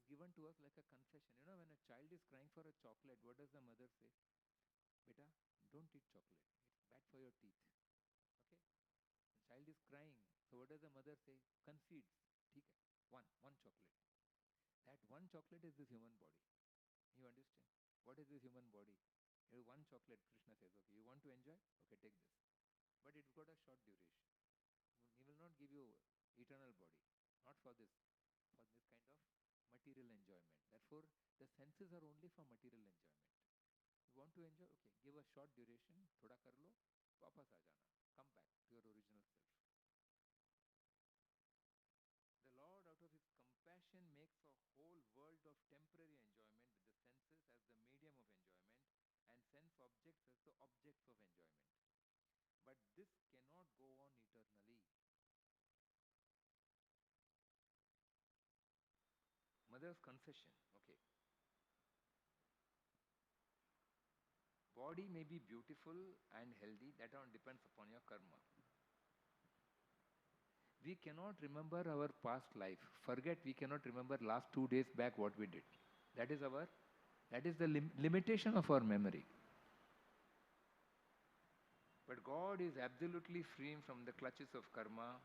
is given to us like a confession. You know, when a child is crying for a chocolate, what does the mother say? Beta, don't eat chocolate. It's bad for your teeth. Okay? The child is crying. So what does the mother say? Concedes. Okay, one chocolate. That one chocolate is this human body. You understand? What is this human body? One chocolate, Krishna says, okay, you want to enjoy? Okay, take this. But it's got a short duration. He will not give you eternal body. Not for this kind of material enjoyment. Therefore, the senses are only for material enjoyment. You want to enjoy? Okay, give a short duration. Thoda kar lo, wapas aa jana. Come back to your original self. The Lord, out of His compassion, makes a whole world of temporary enjoyment with the senses as the medium of enjoyment and sense objects as the objects of enjoyment. But this cannot go on eternally. Mother's confession. Okay. Body may be beautiful and healthy. That all depends upon your karma. We cannot remember our past life. Forget, we cannot remember last 2 days back what we did. That is the limitation of our memory. But God is absolutely free from the clutches of karma.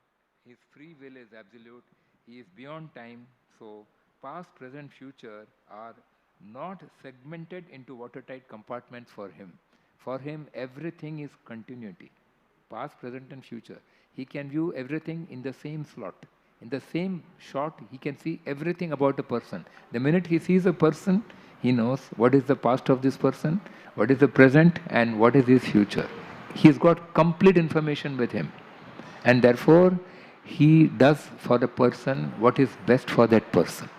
His free will is absolute. He is beyond time. So past, present, future are not segmented into watertight compartments for Him. For Him, everything is continuity. Past, present and future. He can view everything in the same slot. In the same shot, he can see everything about a person. The minute he sees a person, he knows what is the past of this person, what is the present, and what is his future. He's got complete information with him. And therefore, he does for the person what is best for that person.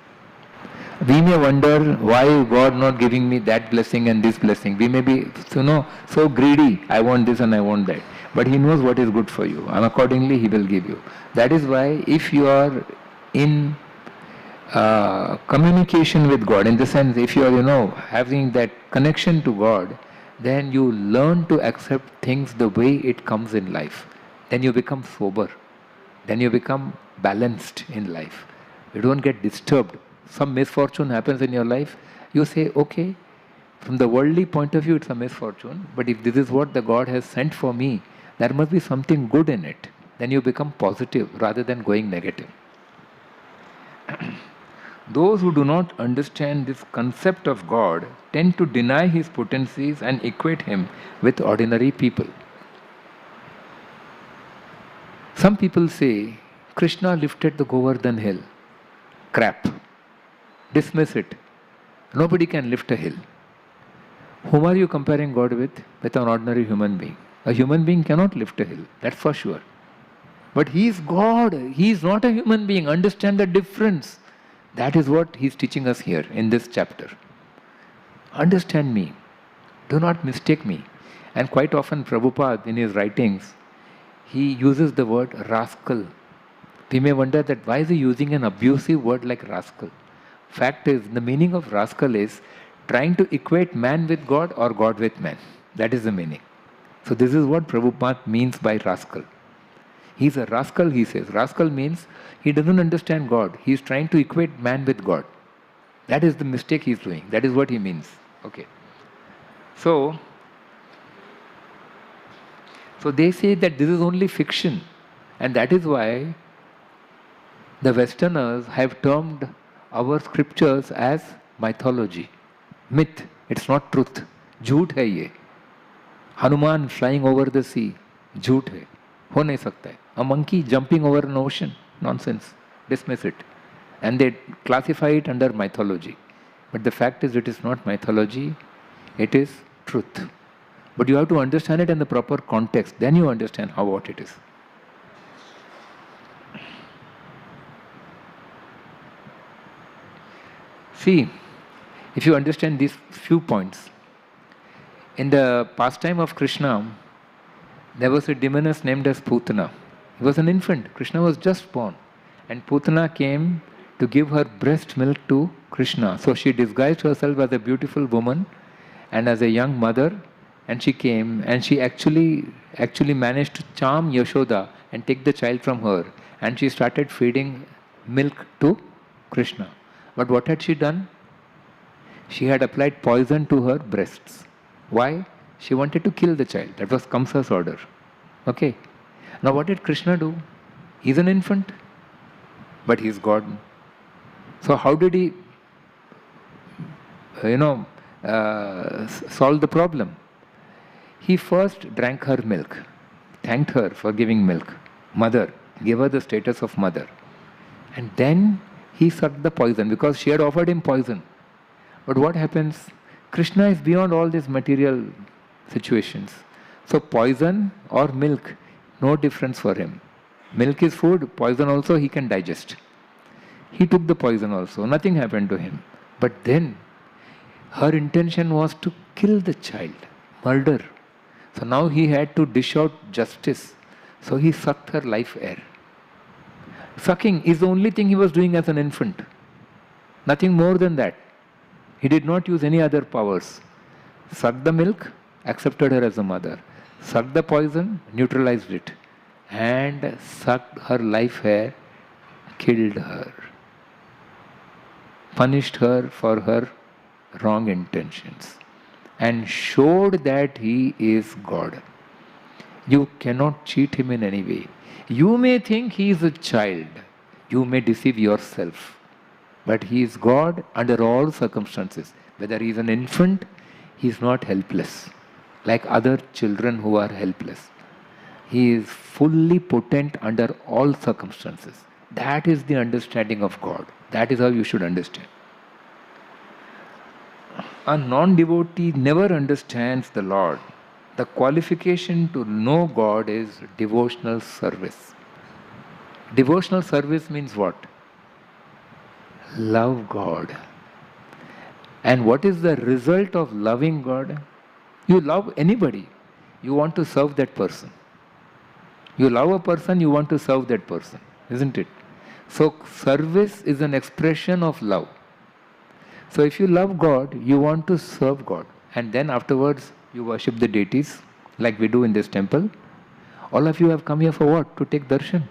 We may wonder why God not giving me that blessing and this blessing. We may be so greedy, I want this and I want that. But He knows what is good for you, and accordingly He will give you. That is why if you are in communication with God, in the sense if you are having that connection to God, then you learn to accept things the way it comes in life. Then you become sober. Then you become balanced in life. You don't get disturbed. Some misfortune happens in your life, you say, okay, from the worldly point of view it's a misfortune, but if this is what the God has sent for me, there must be something good in it. Then you become positive rather than going negative. Those who do not understand this concept of God tend to deny His potencies and equate Him with ordinary people. Some people say, Krishna lifted the Govardhan hill. Crap. Dismiss it. Nobody can lift a hill. Whom are you comparing God with? With an ordinary human being. A human being cannot lift a hill, that's for sure. But He is God. He is not a human being. Understand the difference. That is what He is teaching us here in this chapter. Understand me. Do not mistake me. And quite often Prabhupada in his writings, he uses the word rascal. We may wonder that why is he using an abusive word like rascal? Fact is, the meaning of rascal is trying to equate man with God or God with man. That is the meaning. So this is what Prabhupada means by rascal. He's a rascal, he says. Rascal means he doesn't understand God. He is trying to equate man with God. That is the mistake he is doing. That is what he means. Okay. So they say that this is only fiction. And that is why the Westerners have termed our scriptures as mythology. Myth. It's not truth. Jhoot hai ye. Hanuman flying over the sea. Jhoot hai. Ho nahi sakta hai. A monkey jumping over an ocean. Nonsense. Dismiss it. And they classify it under mythology. But the fact is, it is not mythology. It is truth. But you have to understand it in the proper context. Then you understand what it is. See, if you understand these few points, in the pastime of Krishna, there was a demoness named as Putana. He was an infant. Krishna was just born. And Putana came to give her breast milk to Krishna. So she disguised herself as a beautiful woman and as a young mother, and she came and she actually managed to charm Yashoda and take the child from her, and she started feeding milk to Krishna. But what had she done? She had applied poison to her breasts. Why? She wanted to kill the child. That was Kamsa's order. Okay. Now what did Krishna do? He's an infant, but he's God. So how did he, solve the problem? He first drank her milk, thanked her for giving milk. Mother, gave her the status of mother. And then he sucked the poison because she had offered him poison. But what happens? Krishna is beyond all these material situations. So poison or milk, no difference for him. Milk is food, poison also he can digest. He took the poison also, nothing happened to him. But then her intention was to kill the child, murder. So now he had to dish out justice. So he sucked her life air. Sucking is the only thing he was doing as an infant. Nothing more than that. He did not use any other powers. Sucked the milk, accepted her as a mother. Sucked the poison, neutralized it. And sucked her life air, killed her. Punished her for her wrong intentions. And showed that he is God. You cannot cheat him in any way. You may think he is a child. You may deceive yourself. But he is God under all circumstances. Whether he is an infant, he is not helpless. Like other children who are helpless. He is fully potent under all circumstances. That is the understanding of God. That is how you should understand. A non-devotee never understands the Lord. The qualification to know God is devotional service. Devotional service means what? Love God. And what is the result of loving God? You love anybody. You want to serve that person. You love a person, you want to serve that person. Isn't it? So service is an expression of love. So if you love God, you want to serve God. And then afterwards, you worship the deities, like we do in this temple. All of you have come here for what? To take darshan.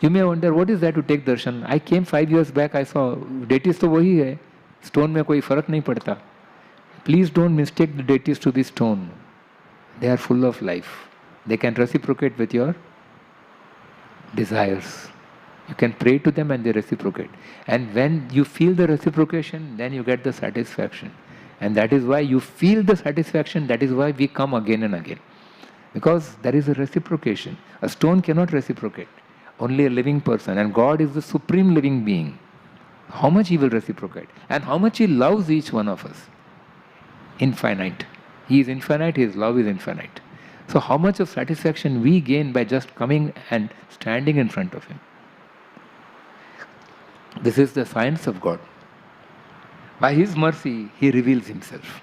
You may wonder, what is that to take darshan? I came 5 years back, I saw, deities to wahi hai. Stone mein koi farak nahi padta. Please don't mistake the deities to be stone. They are full of life. They can reciprocate with your desires. You can pray to them and they reciprocate. And when you feel the reciprocation, then you get the satisfaction. And that is why you feel the satisfaction, that is why we come again and again. Because there is a reciprocation. A stone cannot reciprocate. Only a living person. And God is the supreme living being. How much He will reciprocate. And how much He loves each one of us. Infinite. He is infinite, His love is infinite. So how much of satisfaction we gain by just coming and standing in front of Him. This is the science of God. By His mercy, He reveals Himself.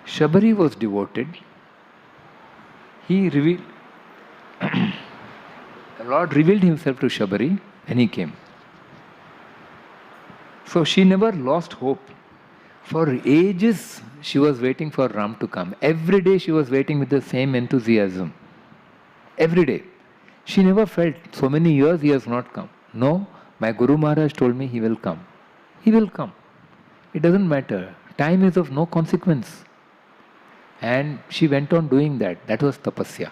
Shabari was devoted. He revealed, the Lord revealed Himself to Shabari when He came. So she never lost hope. For ages she was waiting for Ram to come. Every day she was waiting with the same enthusiasm. Every day. She never felt, so many years he has not come. No, my Guru Maharaj told me he will come. He will come. It doesn't matter. Time is of no consequence. And she went on doing that. That was tapasya.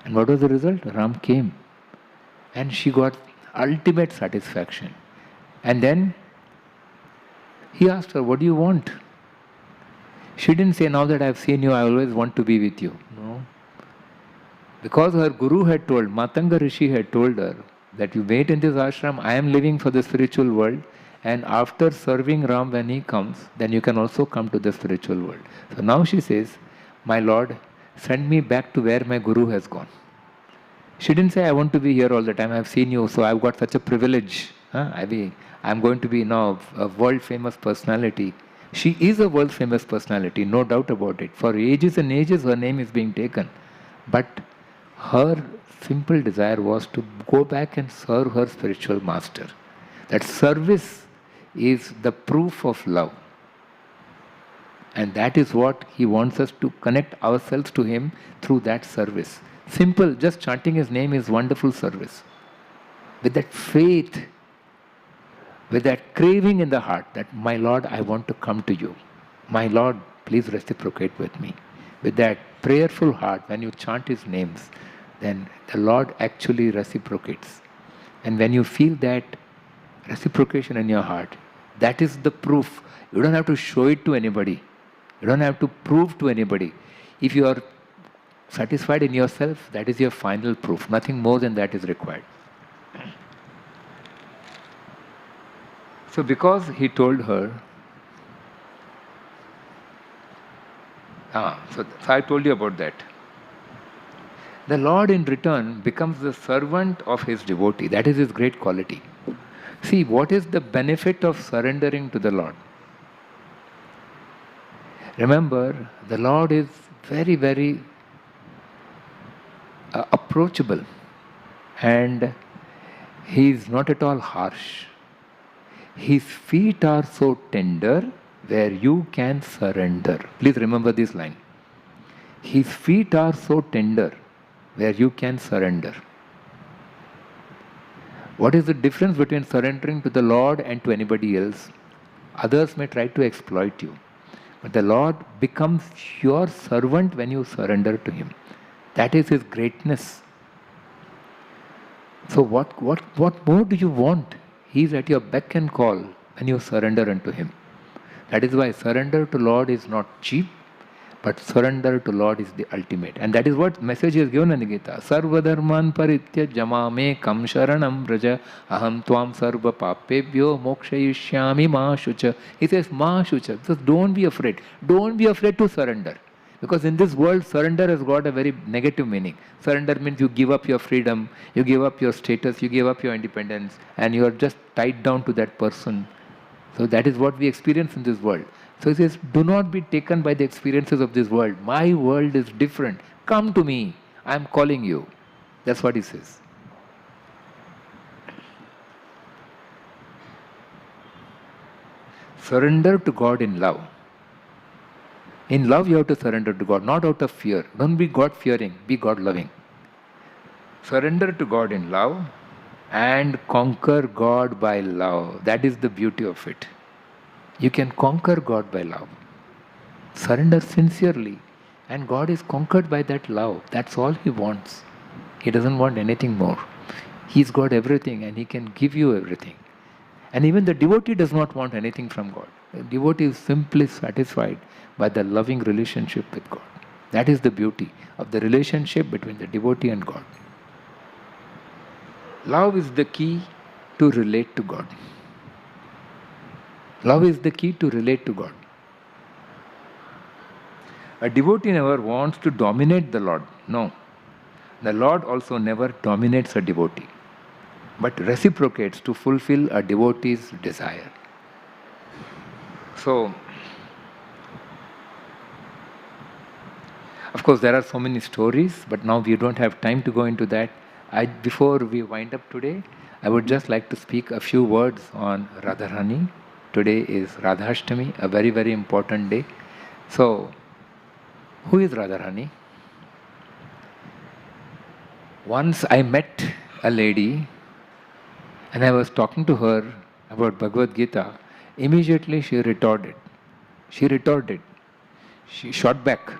And what was the result? Ram came. And she got ultimate satisfaction. And then he asked her, what do you want? She didn't say, now that I have seen you, I always want to be with you. No. Because her Guru had told, Matanga Rishi had told her, that you wait in this ashram, I am living for the spiritual world, and after serving Ram when he comes, then you can also come to the spiritual world. So now she says, my Lord, send me back to where my Guru has gone. She didn't say, I want to be here all the time, I have seen you, so I've got such a privilege. I'm going to be now a world famous personality. She is a world famous personality, no doubt about it. For ages and ages her name is being taken. But her simple desire was to go back and serve her spiritual master. That service is the proof of love. And that is what He wants us to connect ourselves to Him through that service. Simple, just chanting His name is wonderful service. with that faith, with that craving in the heart that, my Lord, I want to come to you. My Lord, please reciprocate with me. With that prayerful heart, when you chant His names, then the Lord actually reciprocates. And when you feel that reciprocation in your heart, that is the proof. You don't have to show it to anybody. You don't have to prove to anybody. If you are satisfied in yourself, that is your final proof. Nothing more than that is required. So because he told her, so I told you about that. The Lord in return becomes the servant of His devotee. That is His great quality. See, what is the benefit of surrendering to the Lord? Remember, the Lord is very, very approachable, and He is not at all harsh. His feet are so tender where you can surrender. Please remember this line. His feet are so tender where you can surrender. What is the difference between surrendering to the Lord and to anybody else? Others may try to exploit you, but the Lord becomes your servant when you surrender to Him. That is His greatness. So what more do you want? He is at your beck and call when you surrender unto Him. That is why surrender to Lord is not cheap, but surrender to Lord is the ultimate. And that is what message is given in the Gita. Sarvadharman paritya jamame kam sharanam vraja aham tvam sarva papebhyo mokshayishyami ma shucha. He says ma shucha. So don't be afraid. Don't be afraid to surrender. Because in this world, surrender has got a very negative meaning. Surrender means you give up your freedom, you give up your status, you give up your independence, and you are just tied down to that person. So that is what we experience in this world. So he says, do not be taken by the experiences of this world. My world is different. Come to me. I am calling you. That's what he says. Surrender to God in love. In love you have to surrender to God, not out of fear. Don't be God-fearing, be God-loving. Surrender to God in love and conquer God by love. That is the beauty of it. You can conquer God by love. Surrender sincerely, and God is conquered by that love. That's all He wants. He doesn't want anything more. He's got everything and He can give you everything. And even the devotee does not want anything from God. The devotee is simply satisfied by the loving relationship with God. That is the beauty of the relationship between the devotee and God. Love is the key to relate to God. Love is the key to relate to God. A devotee never wants to dominate the Lord. No. The Lord also never dominates a devotee, but reciprocates to fulfill a devotee's desire. So, of course, there are so many stories, but now we don't have time to go into that. Before we wind up today, I would just like to speak a few words on Radharani. Today is Radhashtami, a very, very important day. So, who is Radharani? Once I met a lady and I was talking to her about Bhagavad Gita. Immediately she retorted. She shot back.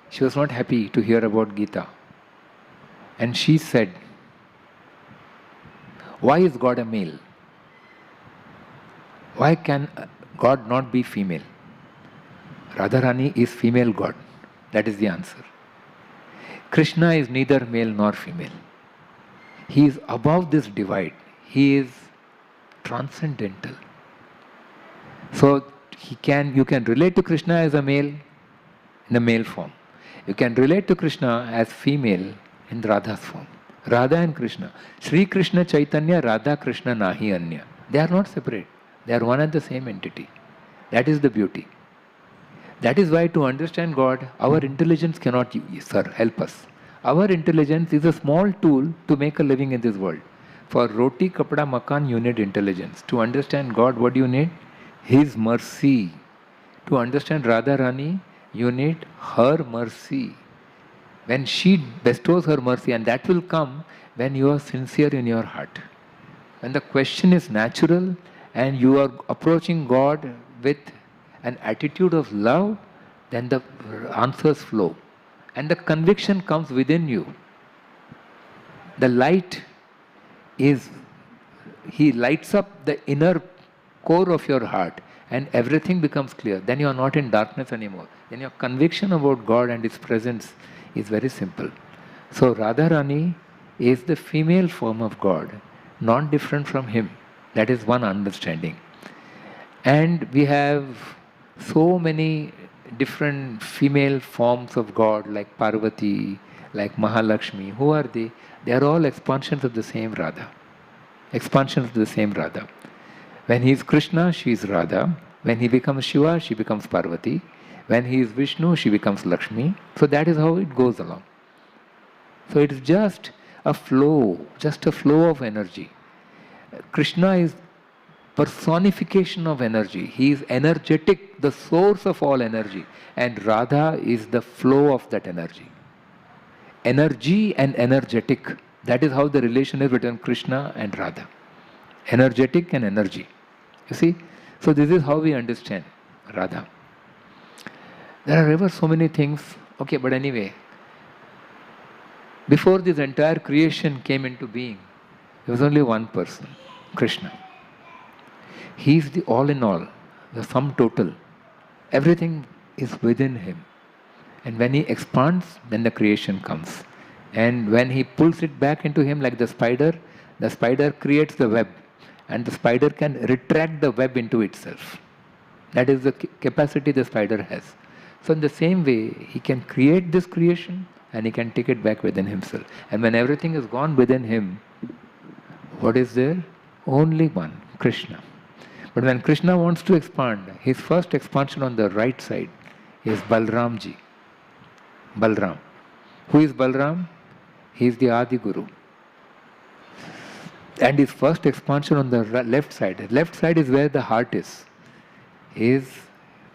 She was not happy to hear about Gita. And she said, why is God a male? Why can God not be female? Radharani is female God. That is the answer. Krishna is neither male nor female. He is above this divide. He is transcendental. So you can relate to Krishna as a male in the male form. You can relate to Krishna as female in Radha's form. Radha and Krishna. Sri Krishna Chaitanya, Radha Krishna Nahi Anya. They are not separate. They are one and the same entity. That is the beauty. That is why to understand God, our intelligence cannot help us. Our intelligence is a small tool to make a living in this world. For roti, kapda, makan, you need intelligence. To understand God, what do you need? His mercy. To understand Radharani, you need her mercy. When she bestows her mercy, and that will come when you are sincere in your heart. When the question is natural and you are approaching God with an attitude of love, then the answers flow. And the conviction comes within you. The light is, He lights up the inner core of your heart and everything becomes clear. Then you are not in darkness anymore. Then your conviction about God and His presence is very simple. So Radharani is the female form of God, not different from Him. That is one understanding. And we have so many different female forms of God like Parvati, like Mahalakshmi. Who are they? They are all expansions of the same Radha. Expansions of the same Radha. When he is Krishna, she is Radha. When he becomes Shiva, she becomes Parvati. When he is Vishnu, she becomes Lakshmi. So that is how it goes along. So it is just a flow of energy. Krishna is personification of energy. He is energetic, the source of all energy. And Radha is the flow of that energy. Energy and energetic. That is how the relation is between Krishna and Radha. Energetic and energy. You see? So this is how we understand Radha. There are ever so many things. Okay, but anyway, before this entire creation came into being, there was only one person, Krishna. He is the all in all, the sum total. Everything is within Him. And when He expands, then the creation comes. And when He pulls it back into Him like the spider creates the web. And the spider can retract the web into itself. That is the capacity the spider has. So in the same way, He can create this creation and He can take it back within Himself. And when everything is gone within Him, what is there? Only one, Krishna. But when Krishna wants to expand, His first expansion on the right side is Balramji. Balram. Who is Balram? He is the Adi Guru. And his first expansion on the left side is where the heart is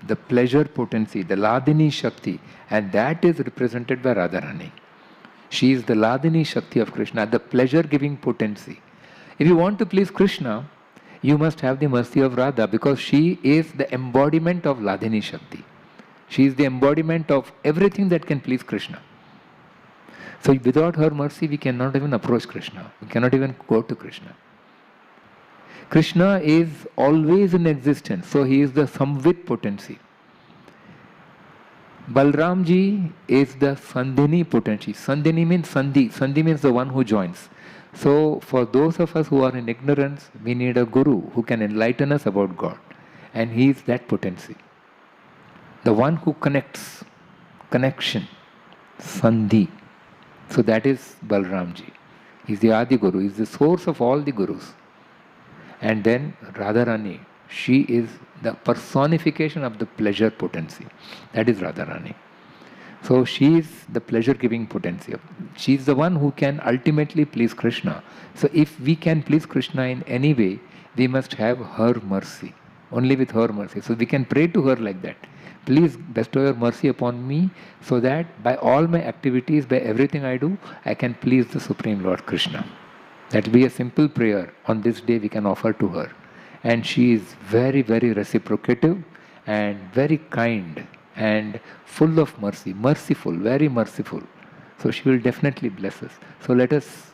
the pleasure potency, the Ladini Shakti, and that is represented by Radharani. She is the Ladini Shakti of Krishna, the pleasure-giving potency. If you want to please Krishna, you must have the mercy of Radha, because she is the embodiment of Ladini Shakti. She is the embodiment of everything that can please Krishna. So without her mercy, we cannot even approach Krishna. We cannot even go to Krishna. Krishna is always in existence, so he is the samvit potency. Balramji is the Sandhini potency. Sandhini means Sandhi. Sandhi means the one who joins. So for those of us who are in ignorance, we need a guru who can enlighten us about God. And he is that potency. The one who connects. Connection. Sandhi. So that is Balramji. He is the Adi Guru. He is the source of all the Gurus. And then Radharani, she is the personification of the pleasure potency. That is Radharani. So she is the pleasure-giving potency. She is the one who can ultimately please Krishna. So if we can please Krishna in any way, we must have her mercy. Only with her mercy. So we can pray to her like that. Please bestow your mercy upon me, so that by all my activities, by everything I do, I can please the Supreme Lord Krishna. That will be a simple prayer on this day we can offer to her. And she is very, very reciprocative and very kind and full of mercy. Merciful, very merciful. So she will definitely bless us. So let us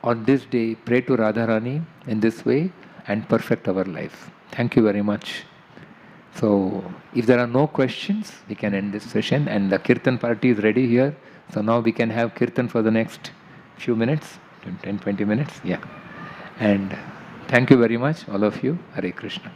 on this day pray to Radharani in this way and perfect our life. Thank you very much. So if there are no questions, we can end this session, and the Kirtan party is ready here. So now we can have Kirtan for the next few minutes, 10-20 minutes. Yeah. And thank you very much, all of you. Hare Krishna.